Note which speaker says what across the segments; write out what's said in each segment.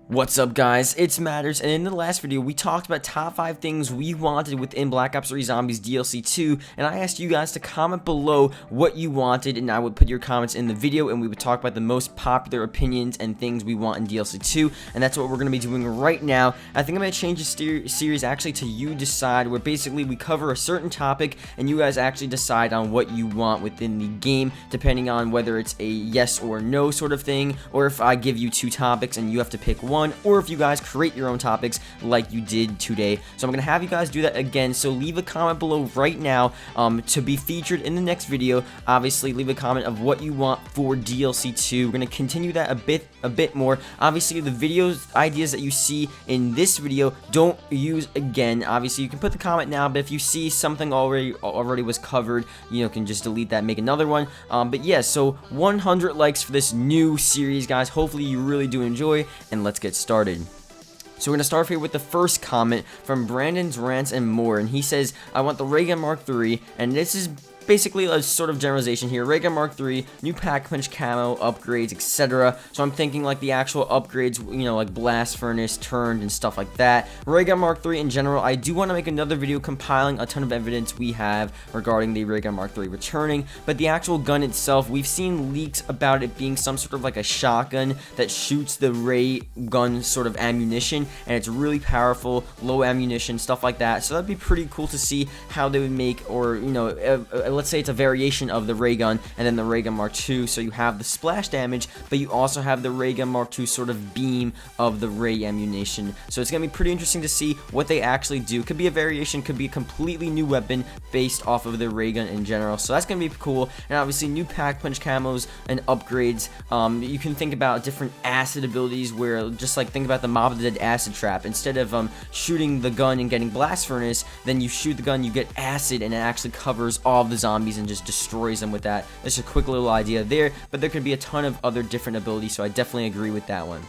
Speaker 1: What's up guys, it's Matterz, and in the last video we talked about top 5 things we wanted within Black Ops 3 Zombies DLC 2, and I asked you guys to comment below what you wanted, and I would put your comments in the video, and we would talk about the most popular opinions and things we want in DLC 2, and that's what we're going to be doing right now. I think I'm going to change the series actually to You Decide, where basically we cover a certain topic, and you guys actually decide on what you want within the game, depending on whether it's a yes or no sort of thing, or if I give you 2 topics and you have to pick one, or if you guys create your own topics like you did today. So I'm going to have you guys do that again, so leave a comment below right now to be featured in the next video. Obviously, leave a comment of what you want for DLC 2. We're going to continue that a bit more. Obviously, the ideas that you see in this video, don't use again. Obviously, you can put the comment now, but if you see something already was covered, you can just delete that, make another one. But yeah, so 100 likes for this new series, guys. Hopefully you really do enjoy, and let's get started. So we're going to start here with the first comment from Brandon's Rants and More, and he says, I want the Reagan Mark III, and this is basically a sort of generalization here. Reagan Mark III, new pack punch camo, upgrades, etc. So I'm thinking like the actual upgrades, like blast furnace, turned, and stuff like that. Reagan Mark III in general, I do want to make another video compiling a ton of evidence we have regarding the Reagan Mark III returning, but the actual gun itself, we've seen leaks about it being some sort of like a shotgun that shoots the ray gun sort of ammunition, and it's really powerful, low ammunition, stuff like that. So that'd be pretty cool to see how they would make, or let's say it's a variation of the ray gun and then the Ray Gun Mark II, so you have the splash damage, but you also have the Ray Gun Mark II sort of beam of the ray ammunition. So it's gonna be pretty interesting to see what they actually do. Could be a variation, could be a completely new weapon based off of the ray gun in general. So that's gonna be cool. And obviously new pack punch camos and upgrades. You can think about different acid abilities, where just like think about the Mob of the Dead acid trap. Instead of shooting the gun and getting blast furnace, then you shoot the gun, you get acid, and it actually covers all of the zombies and just destroys them with that. That's a quick little idea there, but there could be a ton of other different abilities, so I definitely agree with that one.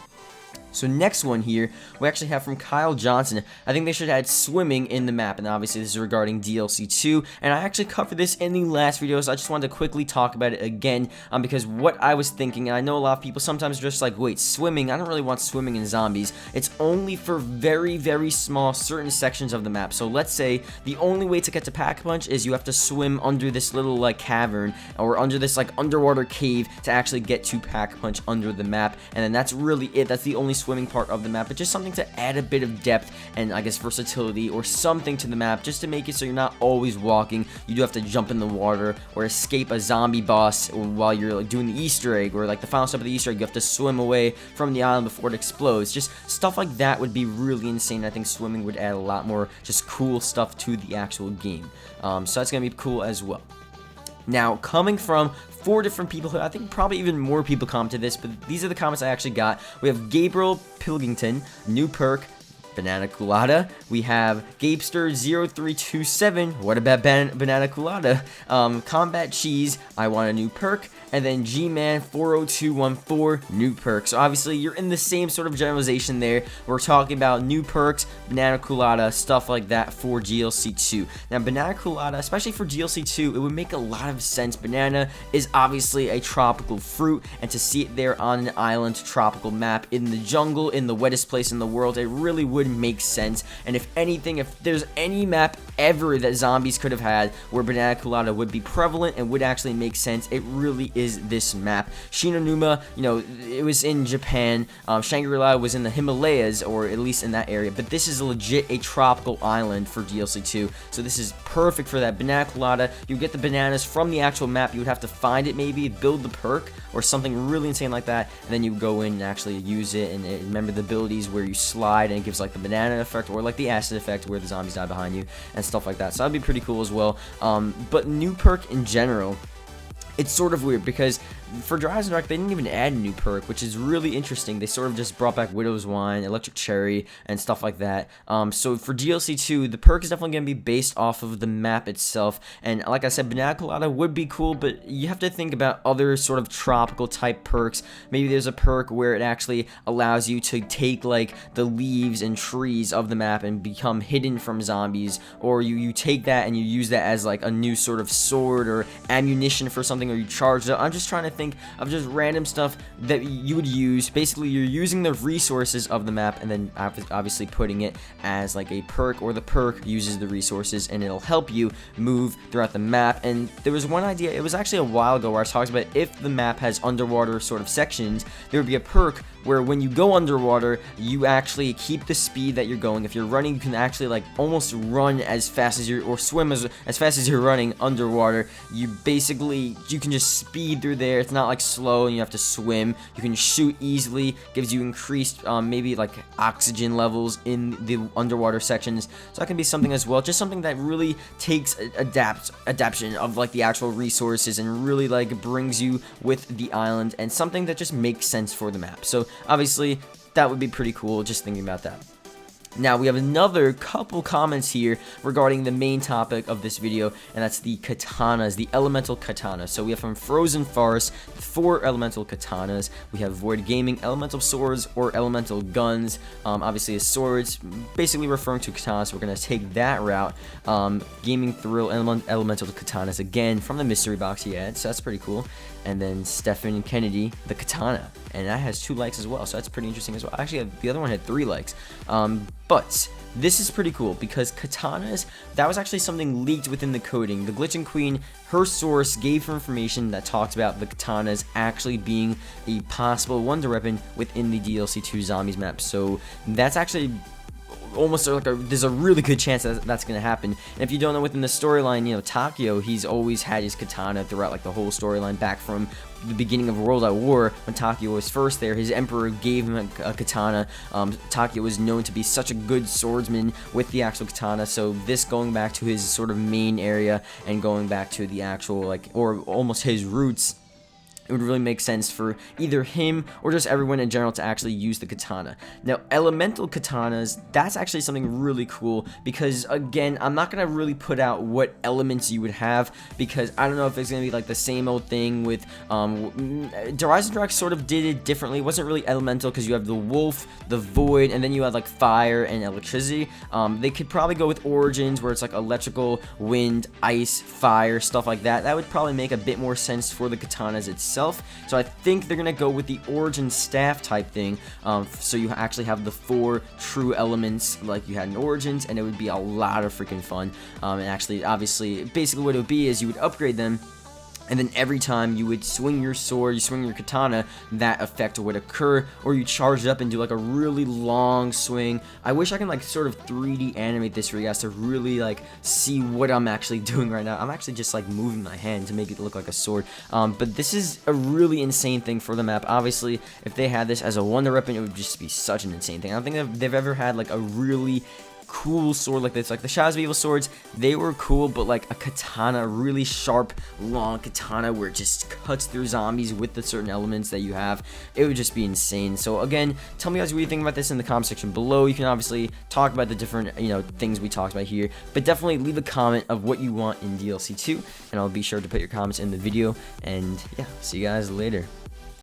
Speaker 1: So next one here, we actually have from Kyle Johnson. I think they should add swimming in the map, and obviously this is regarding DLC 2, and I actually covered this in the last video, so I just wanted to quickly talk about it again, because what I was thinking, and I know a lot of people sometimes just like, wait, swimming? I don't really want swimming in zombies. It's only for very, very small certain sections of the map. So let's say the only way to get to Pack Punch is you have to swim under this little like cavern, or under this like underwater cave to actually get to Pack Punch under the map, and then that's really it. That's the only swimming part of the map, but just something to add a bit of depth and I guess versatility or something to the map, just to make it so you're not always walking. You do have to jump in the water or escape a zombie boss while you're like doing the Easter egg, or like the final step of the Easter egg, you have to swim away from the island before it explodes. Just stuff like that would be really insane. I think swimming would add a lot more just cool stuff to the actual game. So that's gonna be cool as well. Now, coming from 4 different people who I think probably even more people commented this, but these are the comments I actually got. We have Gabriel Pilgington, new perk, Banana Colada. We have Gapester0327, what about Banana Colada? Combat Cheese, I want a new perk. And then G-Man40214, new perk. So obviously you're in the same sort of generalization there. We're talking about new perks, Banana Colada, stuff like that for DLC 2. Now Banana Colada, especially for DLC 2, it would make a lot of sense. Banana is obviously a tropical fruit, and to see it there on an island tropical map in the jungle, in the wettest place in the world, it really would make sense. And if anything, if there's any map ever that zombies could have had where Banana Colada would be prevalent and would actually make sense, it really is this map. Shinonuma, it was in Japan. Shangri-La was in the Himalayas, or at least in that area, but this is legit a tropical island for DLC 2, so this is perfect for that. Banana Colada, you get the bananas from the actual map. You would have to find it, maybe build the perk or something really insane like that, and then you go in and actually use it. And remember the abilities where you slide and it gives like the banana effect, or like the acid effect where the zombies die behind you and stuff like that. So that'd be pretty cool as well. But new perk in general, it's sort of weird because for Dryas and Dark, they didn't even add a new perk, which is really interesting. They sort of just brought back Widow's Wine, Electric Cherry, and stuff like that. So for DLC 2, the perk is definitely going to be based off of the map itself. And like I said, Banana Colada would be cool, but you have to think about other sort of tropical type perks. Maybe there's a perk where it actually allows you to take like the leaves and trees of the map and become hidden from zombies, or you take that and you use that as like a new sort of sword or ammunition for something, or you charge it. I'm just trying to think think of just random stuff that you would use. Basically, you're using the resources of the map and then obviously putting it as like a perk, or the perk uses the resources and it'll help you move throughout the map. And there was one idea, it was actually a while ago, where I talked about if the map has underwater sort of sections, there would be a perk where when you go underwater, you actually keep the speed that you're going. If you're running, you can actually like almost run as fast as you're, or swim as fast as you're running underwater. You can just speed through there. It's not like slow and you have to swim. You can shoot easily, gives you increased maybe like oxygen levels in the underwater sections. So that can be something as well, just something that really takes adaptation of like the actual resources and really like brings you with the island, and something that just makes sense for the map. So obviously that would be pretty cool, just thinking about that. Now, we have another couple comments here regarding the main topic of this video, and that's the katanas, the Elemental Katanas. So we have from Frozen Forest, 4 Elemental Katanas. We have Void Gaming, Elemental Swords, or Elemental Guns. Obviously, as swords, basically referring to katanas, so we're going to take that route. Gaming Thrill, Elemental Katanas, again, from the mystery box he had, so that's pretty cool. And then Stephen Kennedy, the Katana, and that has 2 likes as well, so that's pretty interesting as well. Actually, the other one had 3 likes. But this is pretty cool because katanas, that was actually something leaked within the coding. The Glitching Queen, her source gave her information that talks about the katanas actually being a possible wonder weapon within the DLC 2 Zombies map. So that's actually almost like there's a really good chance that that's going to happen. And if you don't know, within the storyline, you know, Takeo, he's always had his katana throughout like the whole storyline, back from the beginning of World at War when Takeo was first there. His emperor gave him a katana. Takeo was known to be such a good swordsman with the actual katana, so this going back to his sort of main area and going back to the actual like, or almost his roots, it would really make sense for either him or just everyone in general to actually use the katana. Now, Elemental Katanas, that's actually something really cool because, again, I'm not going to really put out what elements you would have because I don't know if it's going to be like the same old thing with, Horizon Direct sort of did it differently. It wasn't really elemental because you have the wolf, the void, and then you had like fire and electricity. They could probably go with Origins where it's like electrical, wind, ice, fire, stuff like that. That would probably make a bit more sense for the katanas itself. So I think they're gonna go with the Origin staff type thing, so you actually have the 4 true elements like you had in Origins, and it would be a lot of freaking fun. And actually, obviously, basically what it would be is you would upgrade them, and then every time you would swing your sword, you swing your katana, that effect would occur, or you charge it up and do like a really long swing. I wish I can like sort of 3D animate this for you guys to really like see what I'm actually doing right now. I'm actually just like moving my hand to make it look like a sword. But this is a really insane thing for the map. Obviously, if they had this as a wonder weapon, it would just be such an insane thing. I don't think they've ever had like a really cool sword like this. Like the Shadows of Evil swords, they were cool, but like a katana, really sharp, long katana where it just cuts through zombies with the certain elements that you have, it would just be insane. So again, tell me guys what you think about this in the comment section below. You can obviously talk about the different, you know, things we talked about here, but definitely leave a comment of what you want in DLC 2, and I'll be sure to put your comments in the video. And yeah, see you guys later.